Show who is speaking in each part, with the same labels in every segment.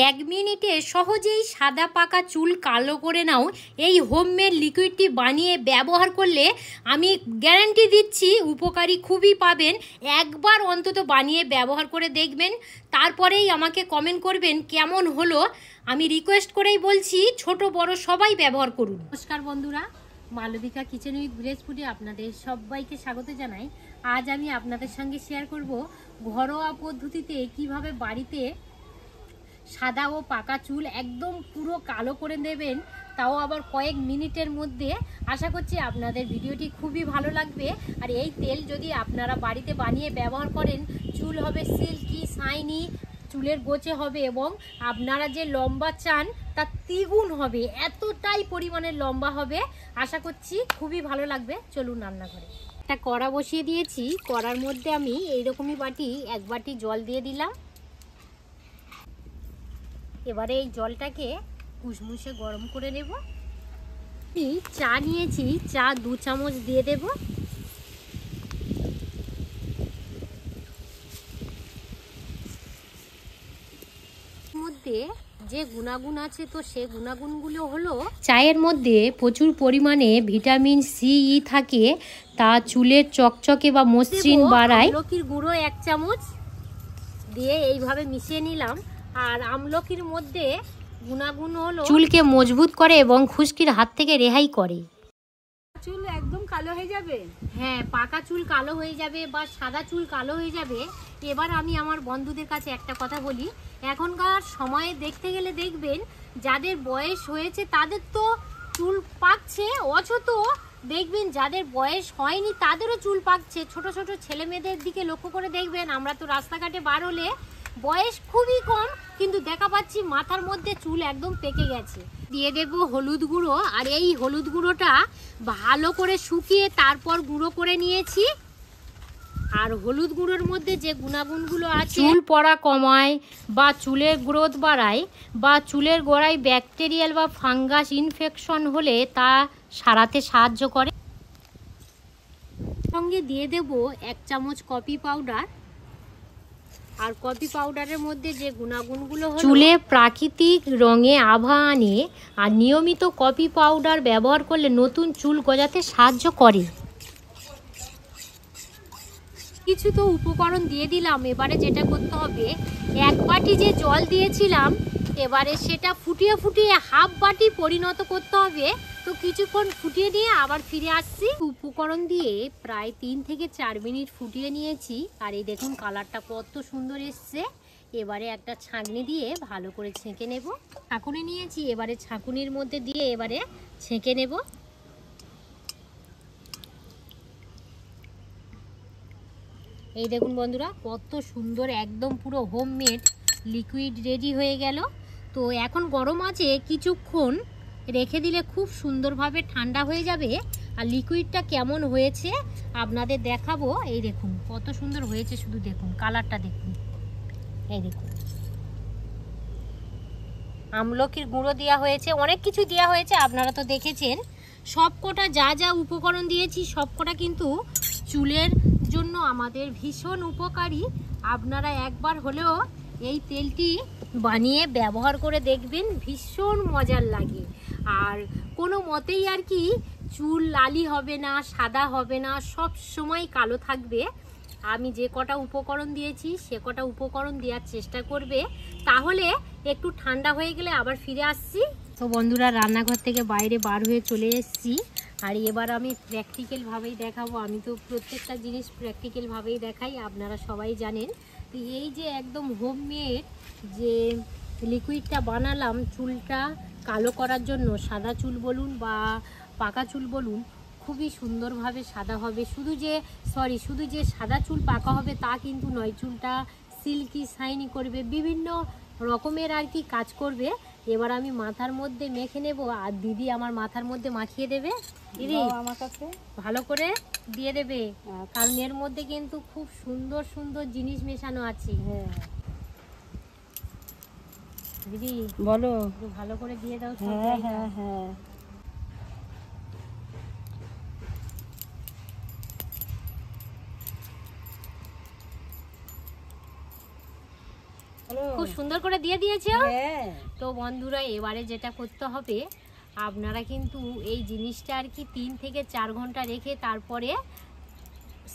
Speaker 1: 1 মিনিটে সহজেই সাদা পাকা চুল কালো করে নাও এই হোমমেড লিকুইডটি বানিয়ে ব্যবহার করলে আমি গ্যারান্টি দিচ্ছি উপকারী খুবই পাবেন। একবার অন্তত বানিয়ে ব্যবহার করে দেখবেন, তারপরেই আমাকে কমেন্ট করবেন কেমন হলো। আমি রিকোয়েস্ট করেই বলছি, ছোট বড় সবাই ব্যবহার করুন। নমস্কার বন্ধুরা, মালবিকা কিচেন উইথ ভিলেজ ফুডে আপনাদের সবাইকে স্বাগত জানাই। আজ আমি আপনাদের সঙ্গে শেয়ার করব ঘরোয়া পদ্ধতিতে কিভাবে বাড়িতে সাদা ও পাকা চুল একদম পুরো কালো করে দেবেন, তাও আবার কয়েক মিনিটের মধ্যে। আশা করছি আপনাদের ভিডিওটি খুবই ভালো লাগবে। আর এই তেল যদি আপনারা বাড়িতে বানিয়ে ব্যবহার করেন, চুল হবে সিল্কি শাইনি, চুলের গোছে হবে এবং আপনারা যে লম্বা চান তার দ্বিগুণ হবে, এতটাই পরিমাণের লম্বা হবে। আশা করছি খুবই ভালো লাগবে। চলুন রান্নাঘরে। একটা কড়া বসিয়ে দিয়েছি, কড়ার মধ্যে আমি এইরকমই এক বাটি জল দিয়ে দিলাম। এবারে এই জলটাকে কুসমুসে গরম করে নেব। চা নিয়েছি, চা 2 চামচ দিয়ে দেব। মধ্যে যে গুণাগুণ আছে, তো সে গুণাগুণগুলো হলো, চায়ের মধ্যে প্রচুর পরিমাণে ভিটামিন সি থাকে, তা চুলের চকচকে বা মসৃণ বাড়ায়। আমলকির গুঁড়ো 1 চামচ দিয়ে এইভাবে মিশিয়ে নিলাম। আর আমলকির মধ্যে গুণাগুণ হলো চুলকে মজবুত করে এবং খুশকির হাত থেকে রেহাই করে।
Speaker 2: চুল একদম কালো হয়ে যাবে।
Speaker 1: হ্যাঁ, পাকা চুল কালো হয়ে যাবে বা সাদা চুল কালো হয়ে যাবে। এবার আমি আমার বন্ধুদের কাছে একটা কথা বলি, এখনকার সময়ে দেখতে গেলে দেখবেন যাদের বয়স হয়েছে তাদের তো চুল পাকছে, অথচ দেখবেন যাদের বয়স হয়নি তাদেরও চুল পাকছে। ছোট ছোট ছেলে মেয়েদের দিকে লক্ষ্য করে দেখবেন, আমরা তো রাস্তাঘাটে বার হলে বয়স খুবই কম, কিন্তু দেখা পাচ্ছি মাথার মধ্যে চুল একদম পেকে গেছে। দিয়ে দেব হলুদ গুঁড়ো। আর এই হলুদ গুঁড়োটা ভালো করে শুকিয়ে তারপর গুঁড়ো করে নিয়েছি। আর হলুদ গুঁড়োর মধ্যে যে গুণাগুণগুলো আছে, চুল পড়া কমায় বা চুলের গ্রোথ বাড়ায় বা চুলের গোড়ায় ব্যাকটেরিয়াল বা ফাঙ্গাস ইনফেকশন হলে তা সারাতে সাহায্য করে। সঙ্গে দিয়ে দেব 1 চামচ কফি পাউডার। আর কফি পাউডারের মধ্যে যে গুণাগুণগুলো হলো, চুলে প্রাকৃতিক রঙে আভা আনে। আর নিয়মিত কফি পাউডার ব্যবহার করলে নতুন চুল গজাতে সাহায্য করে। কিছু তো উপকরণ দিয়ে দিলাম। এবারে যেটা করতে হবে, 1 বাটি যে জল দিয়েছিলাম, এবারে সেটা ফুটিয়ে ফুটিয়ে হাফ বাটি পরিণত করতে হবে। তো কিছুক্ষণ ফুটিয়ে নিয়ে আবার ফিরে আসছি। উপকরণ দিয়ে প্রায় 3 থেকে 4 মিনিট ফুটিয়ে নিয়েছি। আর এই দেখুন কালারটা কত সুন্দর এসছে। এবারে একটা ছাঁকনি দিয়ে ভালো করে ছেঁকে নেব। ছাঁকুনি নিয়েছি, এবারে ছাঁকুনির মধ্যে দিয়ে এবারে ছেঁকে নেব। এই দেখুন বন্ধুরা, কত সুন্দর একদম পুরো হোমমেড লিকুইড রেডি হয়ে গেল। তো এখন গরম আছে, কিছুক্ষণ রেখে দিলে খুব সুন্দরভাবে ঠান্ডা হয়ে যাবে। আর লিকুইডটা কেমন হয়েছে আপনাদের দেখাবো। এই দেখুন কত সুন্দর হয়েছে, শুধু দেখুন কালারটা দেখুন। এই দেখুন আমলকির গুঁড়ো দেওয়া হয়েছে, অনেক কিছু দেওয়া হয়েছে, আপনারা তো দেখেছেন। সবকটা যা যা উপকরণ দিয়েছি সবকটা কিন্তু চুলের জন্য আমাদের ভীষণ উপকারী। আপনারা একবার হলেও এই তেলটি বানিয়ে ব্যবহার করে দেখবেন, ভীষণ মজার লাগে। আর কোনো মতেই আর কি চুল লালি হবে না, সাদা হবে না, সব সময় কালো থাকবে। আমি যে কটা উপকরণ দিয়েছি সে কটা উপকরণ দেওয়ার চেষ্টা করবে, তাহলে একটু ঠান্ডা হয়ে গেলে আবার ফিরে আসছি। তো বন্ধুরা, রান্নাঘর থেকে বাইরে বার হয়ে চলে এসেছি। আর এবার আমি প্র্যাকটিক্যালভাবেই দেখাবো। আমি তো প্রত্যেকটা জিনিস প্র্যাকটিক্যালভাবেই দেখাই, আপনারা সবাই জানেন। তো এই যে একদম হোমমেড যে লিকুইডটা বানালাম চুলটা কালো করার জন্য, সাদা চুল বলুন বা পাকা চুল বলুন, খুবই সুন্দরভাবে সাদা হবে। শুধু যে সাদা চুল পাকা হবে তা কিন্তু নয়, চুলটা সিল্কি শাইনি করবে, বিভিন্ন রকমের আর কি কাজ করবে। এবার আমি মাথার মধ্যে মেখে নেব, আর দিদি আমার মাথার মধ্যে মাখিয়ে দেবে। দিদি
Speaker 2: আমার কাছে
Speaker 1: ভালো করে দিয়ে দেবে, কারণ এর মধ্যে কিন্তু খুব সুন্দর সুন্দর জিনিস মেশানো আছে।
Speaker 2: হ্যাঁ
Speaker 1: দিদি
Speaker 2: বলো।
Speaker 1: ভালো করে দিয়ে দাও।
Speaker 2: হ্যাঁ হ্যাঁ হ্যাঁ
Speaker 1: খুব সুন্দর করে দিয়ে দিয়েছো?
Speaker 2: হ্যাঁ।
Speaker 1: তো বন্ধুরা এবারে যেটা করতে হবে, আপনারা কিন্তু এই জিনিসটা আর কি 3 থেকে 4 ঘন্টা রেখে তারপরে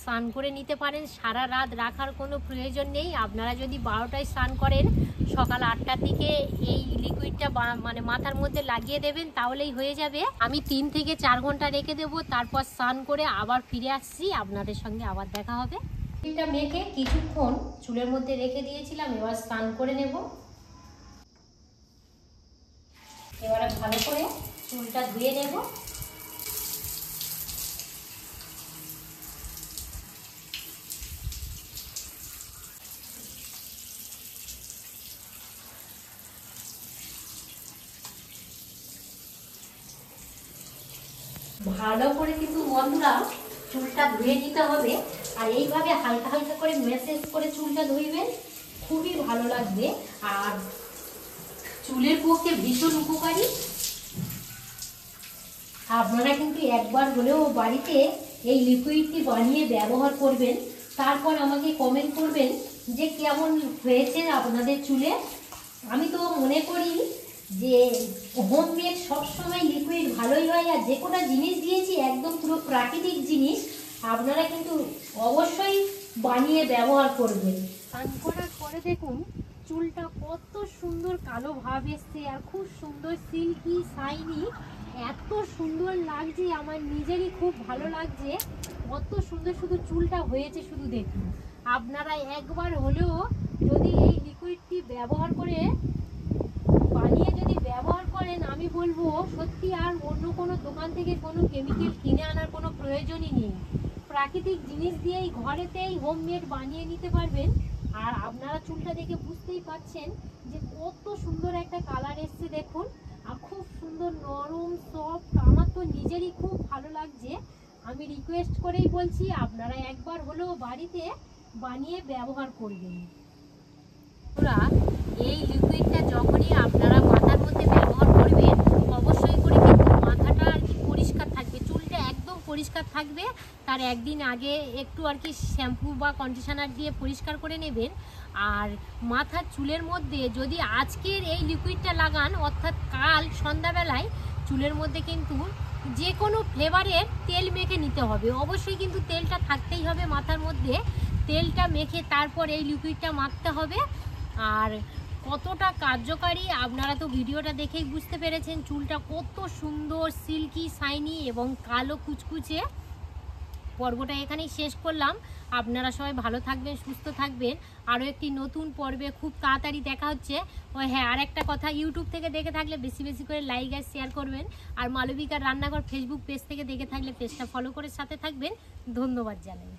Speaker 1: স্নান করে নিতে পারেন। সারা রাত রাখার কোনো প্রয়োজন নেই। আপনারা যদি 12টায় স্নান করেন, সকাল 8টার দিকে এই লিকুইডটা মানে মাথার মধ্যে লাগিয়ে দেবেন, তাহলেই হয়ে যাবে। আমি 3 থেকে 4 ঘন্টা রেখে দেবো, তারপর স্নান করে আবার ফিরে আসছি, আপনাদের সঙ্গে আবার দেখা হবে। এটা মেখে কিছুক্ষণ চুলের মধ্যে রেখে দিয়েছিলাম, এবার স্নান করে নেব। এবারে ভালো করে চুলটা ধুয়ে নেব। ভালো করে কিন্তু বন্ধুরা চুলটা ধুয়ে নিতে হবে, আর এইভাবে হালকা হালকা করে ম্যাসেজ করে চুলটা ধুইবেন, খুবই ভালো লাগবে আর চুলের পক্ষে ভীষণ উপকারী। আপনারা কিন্তু একবার হলেও বাড়িতে এই লিকুইডটি বানিয়ে ব্যবহার করবেন, তারপর আমাকে কমেন্ট করবেন যে কেমন হয়েছে আপনাদের চুলে। আমি তো মনে করি যে হোমমেড সবসময় লিকুইড ভালোই হয়, আর যে কোনো জিনিস দিয়েছি একদম পুরো প্রাকৃতিক জিনিস, আপনারা কিন্তু অবশ্যই বানিয়ে ব্যবহার করবেন। স্নান করার পরে দেখুন চুলটা কত সুন্দর কালো ভাব এসছে, আর খুব সুন্দর সিল্কি শাইনি, এত সুন্দর লাগছে, আমার নিজেরই খুব ভালো লাগছে। কত সুন্দর শুধু চুলটা হয়েছে শুধু দেখুন। আপনারা একবার হলেও যদি এই লিকুইডটি ব্যবহার করে বানিয়ে যদি ব্যবহার করেন, আমি বলবো সত্যি আর অন্য কোনো দোকান থেকে কোনো কেমিক্যাল কিনে আনার কোনো প্রয়োজনই নেই। প্রাকৃতিক জিনিস দিয়েই ঘরেতেই হোমমেড বানিয়ে নিতে পারবেন। আর আপনারা চুলটা দেখে বুঝতেই পাচ্ছেন যে কত সুন্দর একটা কালার এসছে দেখুন, আর খুব সুন্দর নরম সফট, আমার তো নিজেরই খুব ভালো লাগছে। আমি রিকোয়েস্ট করেই বলছি আপনারা একবার হলেও বাড়িতে বানিয়ে ব্যবহার করবেন। এই লিকুইডটা যখনই আপনারা মাথার মধ্যে ব্যবহার করবেন, অবশ্যই করে কিন্তু মাথাটা আর কি পরিষ্কার থাকবে, চুলটা একদম পরিষ্কার থাকবে। তার একদিন আগে একটু আর কি শ্যাম্পু বা কন্ডিশনার দিয়ে পরিষ্কার করে নেবেন। আর মাথার চুলের মধ্যে যদি আজকের এই লিকুইডটা লাগান, অর্থাৎ কাল সন্ধ্যাবেলায় চুলের মধ্যে কিন্তু যে কোনো ফ্লেভারের তেল মেখে নিতে হবে। অবশ্যই কিন্তু তেলটা থাকতেই হবে মাথার মধ্যে, তেলটা মেখে তারপর এই লিকুইডটা মাখতে হবে। আর কতটা কার্যকারী আপনারা তো ভিডিওটা দেখেই বুঝতে পেরেছেন, চুলটা কত সুন্দর সিল্কি শাইনি এবং কালো কুচকুচে। পর্বটা এখানেই শেষ করলাম। আপনারা সবাই ভালো থাকবেন, সুস্থ থাকবেন। আরও একটি নতুন পর্বে খুব তাড়াতাড়ি দেখা হচ্ছে। ওই হ্যাঁ, আর একটা কথা, ইউটিউব থেকে দেখে থাকলে বেশি বেশি করে লাইক আর শেয়ার করবেন। আর মালবিকার রান্নাঘর ফেসবুক পেজ থেকে দেখে থাকলে পেজটা ফলো করে সাথে থাকবেন। ধন্যবাদ জানাই।